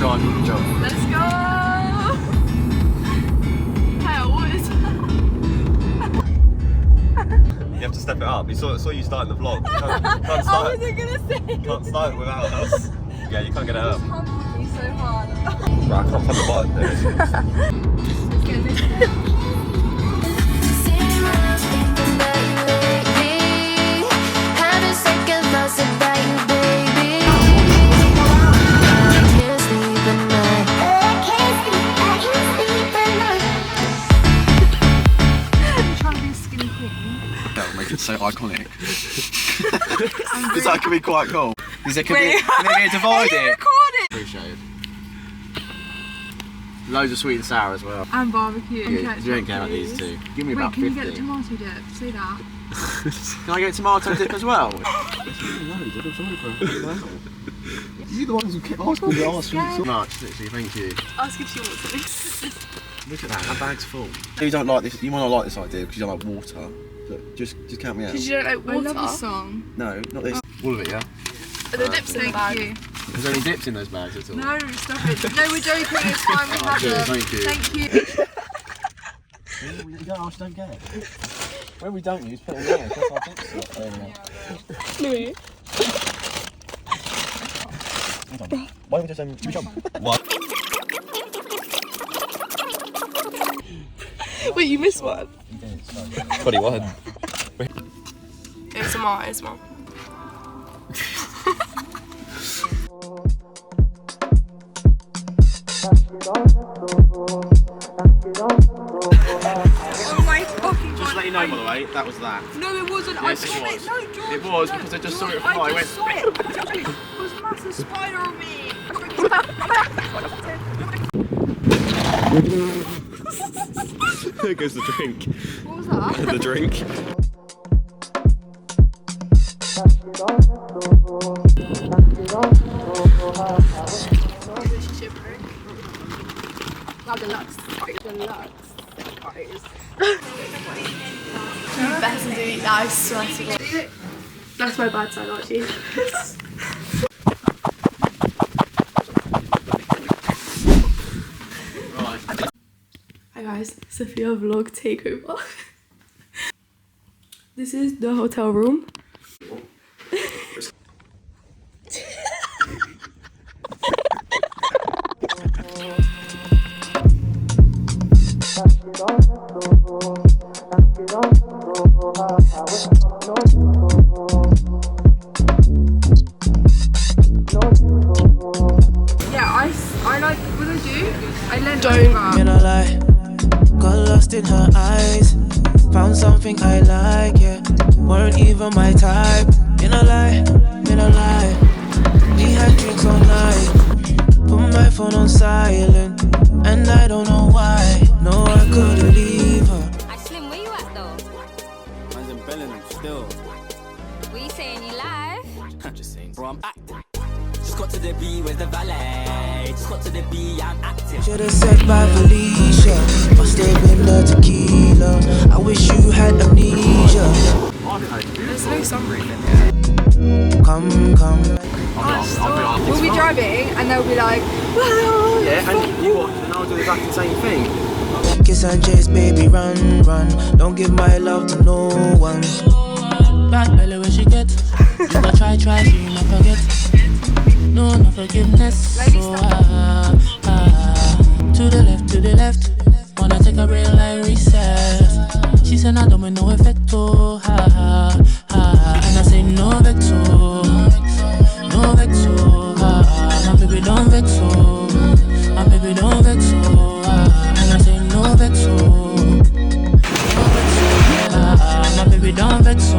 guys, good job. Let's go! Hell, what is that? You have to step it up. You saw you starting the vlog. Can't I start wasn't gonna say. Can't start it without us. Yeah, you can't get it up. It's humbled me so hard. Right, I can't find the button there. Let's get this. It's so iconic. Because that could be quite cool. Because it could be divided. Are you recording? Appreciated. Loads of sweet and sour as well. And barbecue and Yeah, ketchup. you don't care about these two. Give me about 50. Wait, can you get the tomato dip? Say that. Can I get tomato dip as well? You're the ones who kept asking me to ask me So much, literally, thank you. Ask if she wants something. Look at that, that bag's full. You don't like this, you might not like this idea because you don't like water. But just count me out. Because you don't like water? I love the song. No, not this. All of it, yeah? The dips in the bag. There's only dips in those bags at all. No, stop it. No, we're joking, it's fine, we have cheers, them. thank you. Thank you. You don't ask, don't get it. When we don't use, put it in there. That's our big slot. Louis. Why don't we just jump? What? Wait, you missed one. 21. It's a mark, it's a mark. Oh my fucking god. Just to let you know, by the way, that was that. No, it wasn't. Yes, I saw it was. it. No, George. It was because I just saw it fly. I just saw it. There was a massive spider on me. There goes the drink. What was that? The drink. Wow, deluxe. Deluxe. Better do it. I swear to God. That's my bad side, actually. Hi guys, Sicily Vlog takeover. This is the hotel room. I like what I do. I let don't. In a lie, got lost in her eyes. Found something I like, yeah. Weren't even my type. In a lie, we had drinks all night. Put my phone on silent, and I don't know why. No, I couldn't leave her. Slim, where you at though? Man's in Bellingham still. What you saying, you live? I'm just saying, bro, I'm acting. Just got to the B, where's the valet? Just got to the B, I'm active. Should've said bye Felicia. Must have been the tequila. I wish you had amnesia. There's no sunroof in here. Come. We'll be driving and they'll be like, whoa. Yeah, and you watch, and I'll do the exact same thing. Kiss and chase, baby, run. Don't give my love to no one. Bad belly where she get. You gotta try, she not forget. No forgiveness. So, to the left. Wanna take a real life reset. She said, I don't no effect. And I say, no vexo. My baby don't vexo. My baby don't vexo. And I say, no vexo. My baby don't vexo.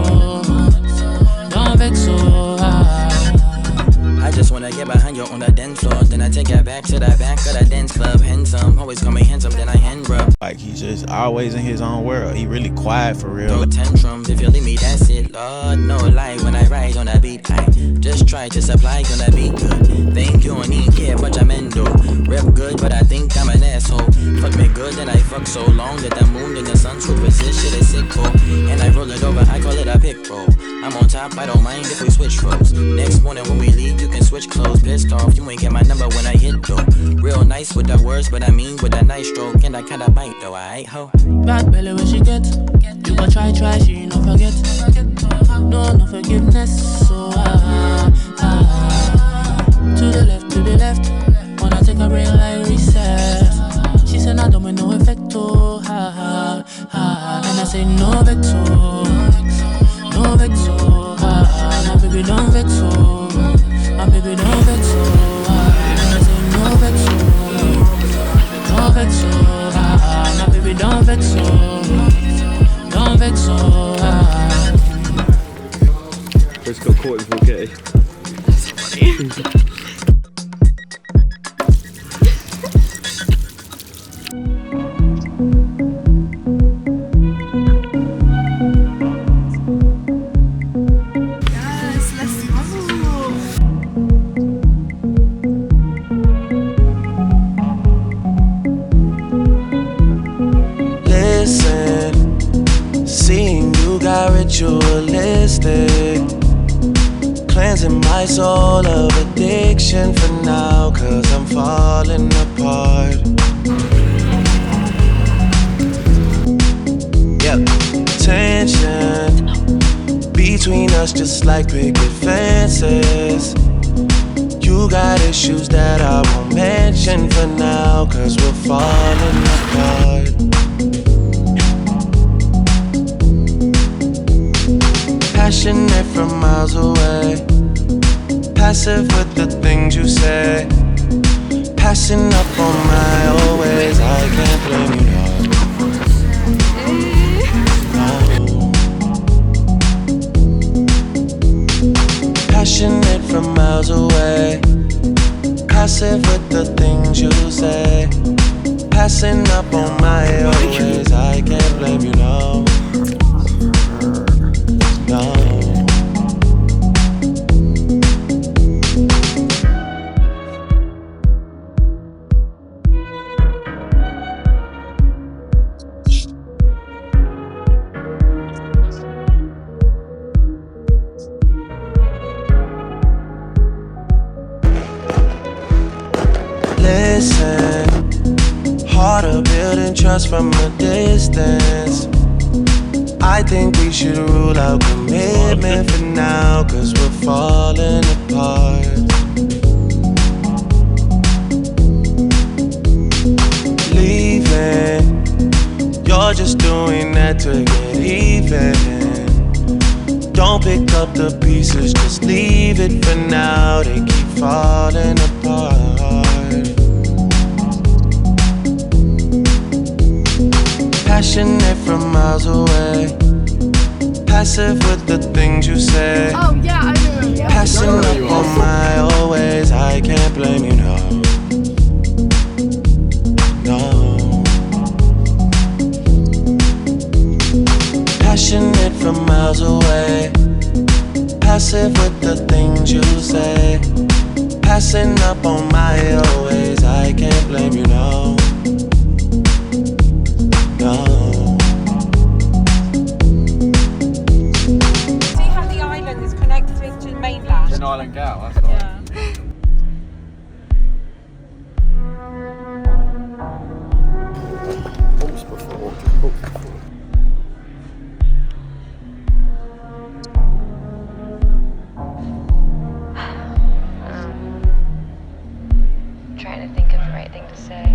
I just wanna get behind you on the dance floor. Then I take it back to the back of the dance club. Handsome, always call me handsome, then I hand rub. Like he's just always in his own world. He really quiet for real. Throw tantrums if you leave me, that's it. Lord, no lie when I ride on the beat. I just try to supply, gonna be good. Think you don't even care, but I'm endo. Rep good, but I think I'm an asshole. Fuck me good, then I fuck so long that the moon and the sun superposition shit is sick, oh. And I roll it over, I call it a pick roll. I'm on top, I don't mind if we switch roles. Next morning when we leave, you can switch clothes. Pissed off, you ain't get my number when I hit though. nice with the words, but I mean with a nice stroke. And I kinda bite though, I ho. Bad belly when she get. You go try, she no forget. No forgiveness. So to the left. Wanna take a real life reset. She said I don't want no effect, oh, and I say no vex, oh, no vex, oh, my baby don't vex, oh, my baby don't vex, oh, and I say no vex, oh, no vex, oh, my baby don't vex, oh, don't vex, oh. Just got caught in 4K. Ritualistic, cleansing my soul of addiction for now, 'cause I'm falling apart. Yep, tension between us just like picket fences. You got issues that I won't mention for now, 'cause we're falling apart. Passionate from miles away, passive with the things you say, passing up on my always. I can't blame you, no. Passionate from miles away, passive with the things you say, passing up on my always. I can't blame you, no. No. Listen, harder building trust from a distance. I think we should rule out commitment for now, 'cause we're falling apart. Leaving, you're just doing that to get even. Don't pick up the pieces, just leave it for now. They keep falling apart. Passionate from miles away, passive with the things you say. Oh yeah, I know. Yeah. Passing up on my always. I can't blame you, no. No. Passionate from miles away, passive with the things you say, passing up on my always. I can't blame you, no. No. See how the island is connected to the mainland? An island gal, that's right. Yeah. Books before. Trying to think of the right thing to say.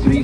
These